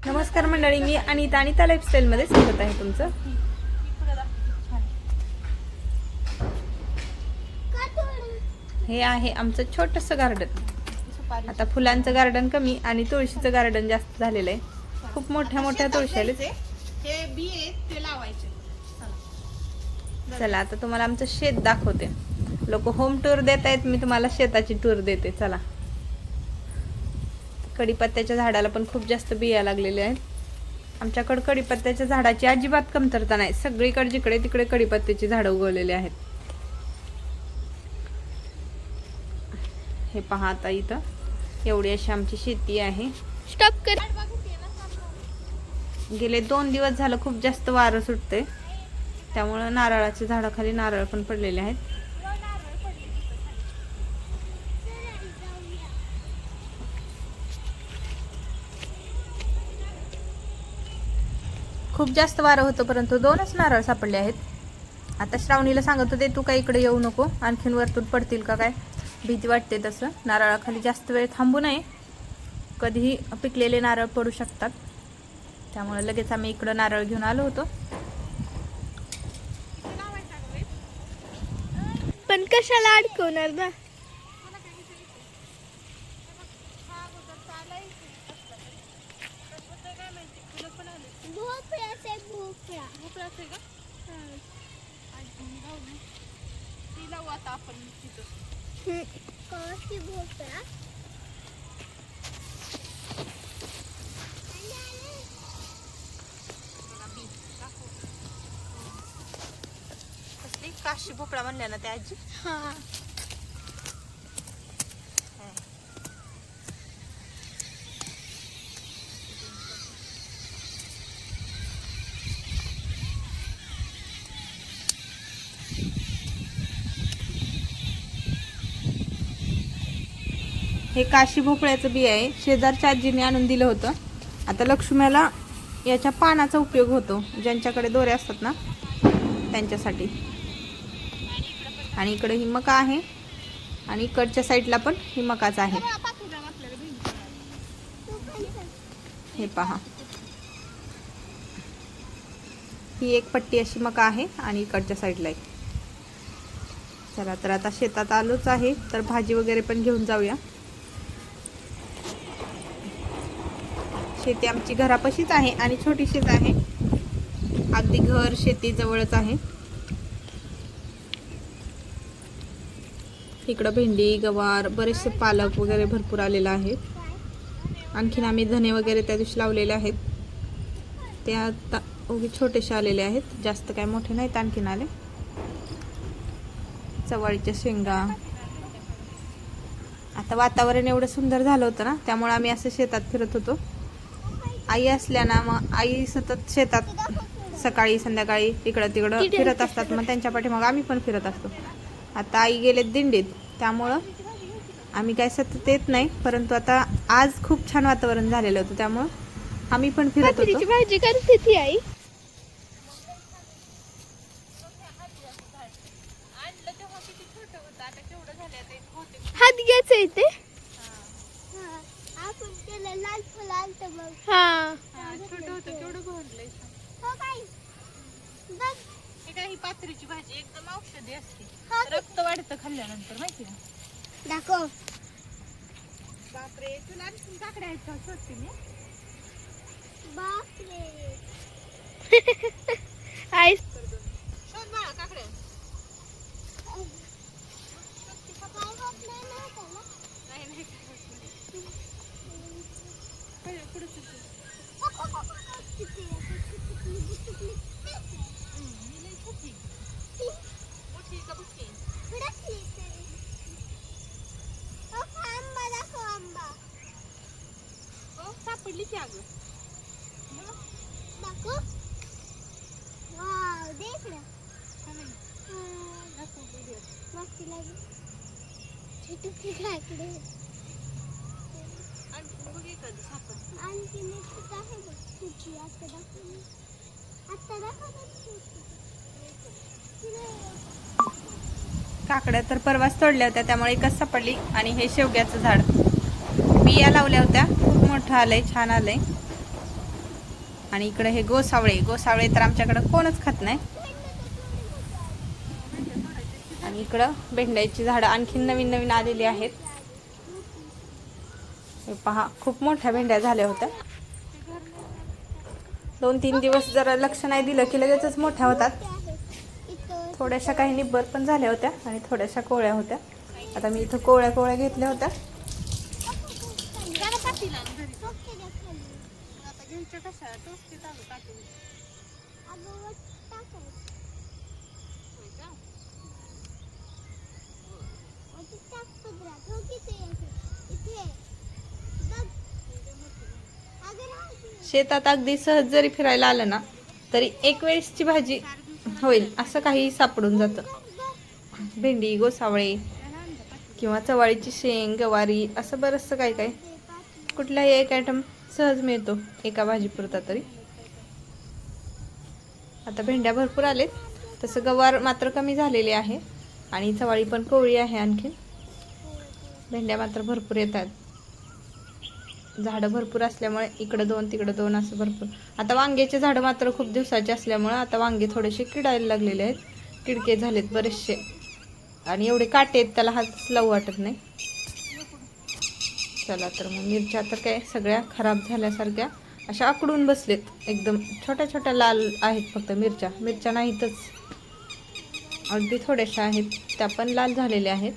नमस्कार मंडळी, मी अनिता लाईफस्टाईलमध्ये स्वागत आहे तुमचं. हे आहे आमचं छोटंसं गार्डन. आता फुलांचं गार्डन कमी आणि तुळशीचं गार्डन जास्त झालेलं आहे. खूप मोठ्या मोठ्या तुळशी आले. हे बी आहेत ते लावायचे. चला आता तुम्हाला आमचं शेत दाखवते. लोक होम टूर देत आहेत, मी तुम्हाला शेताची टूर देते. चला. कढीपत्त्याच्या झाडाला पण खूप जास्त बिया लागलेल्या आहेत. आमच्याकडे कढीपत्त्याच्या झाडाची अजिबात कमतरता नाही. सगळीकडे जिकडे तिकडे कढीपत्त्याची झाडं उगवलेली आहेत. हे पहा, आता इथं एवढी अशी आमची शेती आहे. स्टॉप कर. गेले 2 दिवस झालं खूप जास्त वारं सुटते, त्यामुळे नारळाच्या झाडाखाली नारळ पण पडलेले आहेत. खूप जास्त वारं होतं, परंतु 2च नारळ सापडले आहेत. आता श्रावणीला सांगत होते, तू काय इकडे येऊ नको, आणखीन वरतून पडतील का काय, भीती वाटते. तसं नारळाखाली जास्त वेळ थांबू नये, कधीही पिकलेले नारळ पडू शकतात. त्यामुळे लगेच आम्ही इकडं नारळ घेऊन आलो होतो. पण कशाला अडकवणार ना. काशी भोपळा म्हणल्या ना त्या आजी. हे काशी भोपळ्याचं बी आहे. शेजारच्या आजीने आणून दिलं होतं. आता लक्ष्मीला याच्या पानाचा उपयोग होतो, ज्यांच्याकडे दोरे असतात ना त्यांच्यासाठी. आणि इकडे ही मका आहे आणि इकडच्या साईडला पण ही मकाच आहे. हे पहा, ही एक पट्टी अशी मका आहे आणि इकडच्या साईडला एक. चला तर आता शेतात आलोच आहे, तर भाजी वगैरे पण घेऊन जाऊया. शेती आमची घरापाशीच आहे आणि छोटीशीच आहे. अगदी घर शेती जवळच आहे. इकडं भेंडी, गवार, बरेचसे पालक वगैरे भरपूर आलेला आहे. आणखीन आम्ही धने वगैरे त्या दिवशी लावलेले आहेत. ते आता छोटेसे आलेले आहेत, जास्त काय मोठे नाहीत. आणखीन आले चवळीच्या शेंगा. आता वातावरण एवढं सुंदर झालं होतं ना, त्यामुळे आम्ही असं शेतात फिरत होतो. आई असल्या ना, मग आई सतत शेतात सकाळी संध्याकाळी इकडं तिकडं फिरत असतात. मग त्यांच्या पाठीमागे आम्ही पण फिरत असतो. आता आई गेलेत दिंडीत, त्यामुळं आम्ही काय सतत येत नाही. परंतु आता आज खूप छान वातावरण झालेलं होतं, त्यामुळं आम्ही पण फिरत होतो. भाजी करते ती आई. हात घ्यायचं इथे. आपण त्याला लाल फुल आलतं बघ. हा, छोटं होतं केवढं भरलंय. हो काय बघ, हे काय, ही पात्रीची भाजी एकदम औषधी असते. रक्त वाढतं खाल्ल्यानंतर, माहिती ना. दाखव. बापरे, तुला आणखीन काकड्या आहेत का? शोधते मी. बापरे. आई शोध बाळा काकड्या. नाही सापडली की अगं. काकड्या तर परवाच तोडल्या होत्या, त्यामुळे एकच सापडली. आणि हे शेवग्याचं झाड, बिया लावल्या होत्या, खूप मोठं आलंय, छान आलंय. आणि इकडे हे गोसावळे तर आमच्याकडे कोणच खात नाही. आणि इकडं भेंड्याची झाडं आणखीन नवीन नवीन आलेली आहेत. हे पहा, खूप मोठ्या भेंड्या झाल्या होत्या. 2-3 दिवस जरा लक्ष नाही दिलं की लगेचच मोठ्या होतात. थोड्याशा काही निब्बर पण झाल्या होत्या आणि थोड्याशा कोवळ्या होत्या. आता मी इथं कोवळ्या घेतल्या होत्या. शेतात अगदी सहज जरी फिरायला आलं ना तरी एक वेळेसची भाजी होईल असं काही सापडून जातं. भेंडी, गोसावळे किंवा चवाळीची शेंग, गवारी असं बरंचसं काय कुठलाही एक आयटम सहज मिळतो एका भाजीपुरता तरी. आता भेंड्या भरपूर आलेत, तसं गवार मात्र कमी झालेली आहे आणि चवाळी पण कोवळी आहे. आणखीन भेंड्या मात्र भरपूर येतात. झाडं भरपूर असल्यामुळे इकडं 2 तिकडं 2 असं भरपूर. आता वांग्याचे झाडं मात्र खूप दिवसाचे असल्यामुळे आता वांगे थोडेसे किडायला लागलेले आहेत. किडके झालेत बरेचसे आणि एवढे काटे आहेत त्याला हात लावू वाटत नाही. चला तर मग मिरच्या तर काय सगळ्या खराब झाल्यासारख्या अशा आकडून बसलेत. एकदम छोट्या लाल आहेत फक्त मिरच्या नाहीतच, अगदी थोड्याशा आहेत, त्या पण लाल झालेल्या आहेत.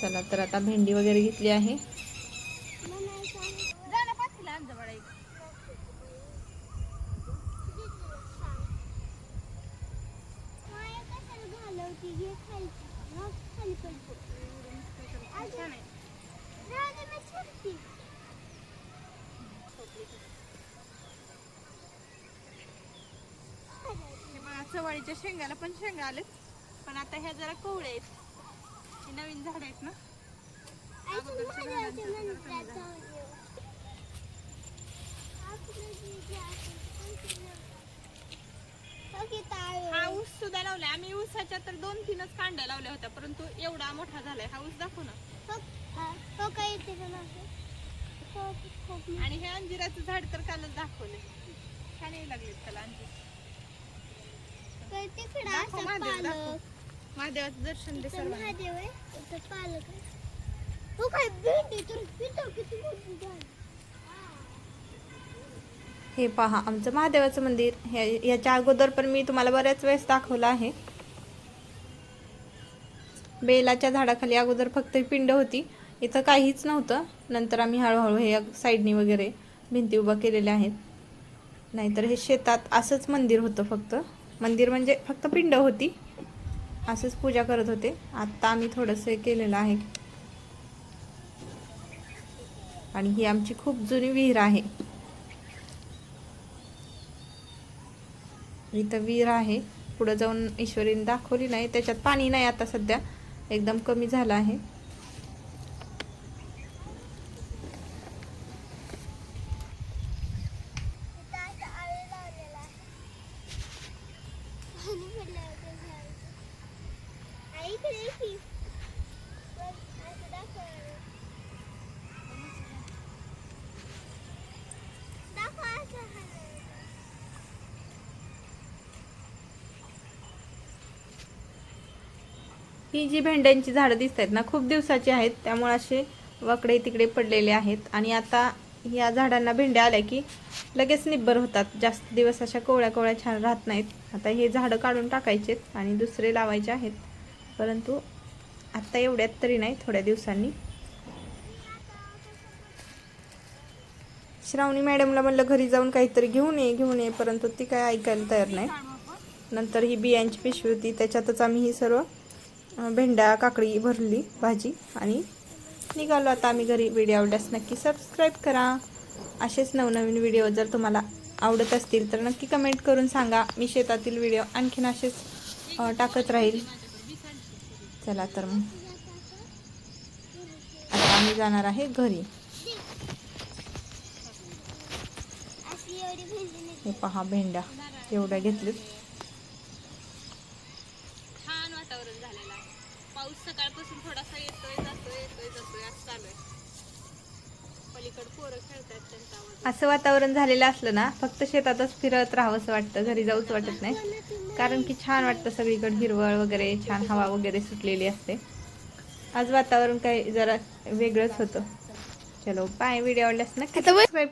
चला तर आता भेंडी वगैरे घेतली आहे. चवाळीच्या शेंगाला पण शेंगा आलेत, पण आता ह्या जरा कोवळ्या आहेत. ही नवीन झाड आहेत ना. हा ऊस सुद्धा लावलाय आम्ही. ऊसाच्या तर 2-3च कांड्या लावल्या होत्या, परंतु एवढा मोठा झालाय. हा ऊस दाखव ना. आणि हे अंजिराचं झाड तर कालच दाखवले. छान येऊ लागलेत त्याला अंजीर. महादेवाचं दर्शन दे. हे पहा आमचं महादेवाचं मंदिर. ह्याच्या अगोदर पण मी तुम्हाला बऱ्याच वेळेस दाखवलं आहे. बेलाच्या झाडाखाली अगोदर फक्त पिंड होती, इथं काहीच नव्हतं. नंतर आम्ही हळूहळू हे साईडनी वगैरे भिंती उभा केलेल्या आहेत. नाहीतर हे शेतात असंच मंदिर होतं. फक्त मंदिर म्हणजे फक्त पिंड होती, असंच पूजा करत होते. आता आम्ही थोडंसं केलेलं आहे. आणि ही आमची खूप जुनी विहीर आहे. इथं विहीर आहे, पुढे जाऊन ईश्वरीने दाखवली नाही. त्याच्यात पाणी नाही आता सध्या, एकदम कमी झालं आहे. ही जी भेंड्यांची झाडं दिसत आहेत ना, खूप दिवसाची आहेत, त्यामुळे असे वाकडे तिकडे पडलेले आहेत. आणि आता या झाडांना भेंड्या आल्या की लगेच निब्बर होतात. जास्त दिवस अशा कोवळ्या छान राहत नाहीत. आता हे झाडं काढून टाकायचेत आणि दुसरे लावायचे आहेत, परंतु आता एवढ्यात तरी नाही, थोड्या दिवसांनी. श्रावणी मॅडमला म्हणलं घरी जाऊन काहीतरी घेऊन ये, परंतु ती काय ऐकायला तयार नाही. नंतर ही बियांची पिशवी होती, त्याच्यातच आम्ही ही सर्व भेंड्या काकडी भरली भाजी आणि निघालो आता आम्ही घरी. व्हिडिओ आवडल्यास नक्की सबस्क्राईब करा. असेच नवनवीन व्हिडिओ जर तुम्हाला आवडत असतील तर नक्की कमेंट करून सांगा. मी शेतातील व्हिडिओ आणखीन असेच टाकत राहील. चला तर मग आता आम्ही जाणार आहे घरी. हे पहा भेंड्या एवढ्या घेतलेत. छान वातावरण झालेलं आहे. पाऊस सकाळपासून थोडासा येतोय जातोय असं चालू आहे. पलीकडे पोरं असं वातावरण झालेलं असलं ना फक्त शेतातच फिरत राहावं असं वाटतं, घरी जाऊच वाटत नाही. कारण की छान वाटतं सगळीकडे हिरवळ वगैरे, छान हवा वगैरे सुटलेली असते. आज वातावरण काही जरा वेगळंच होतं. चलो बाय. व्हिडिओ आवडल्यास नक्की सबस्क्राईब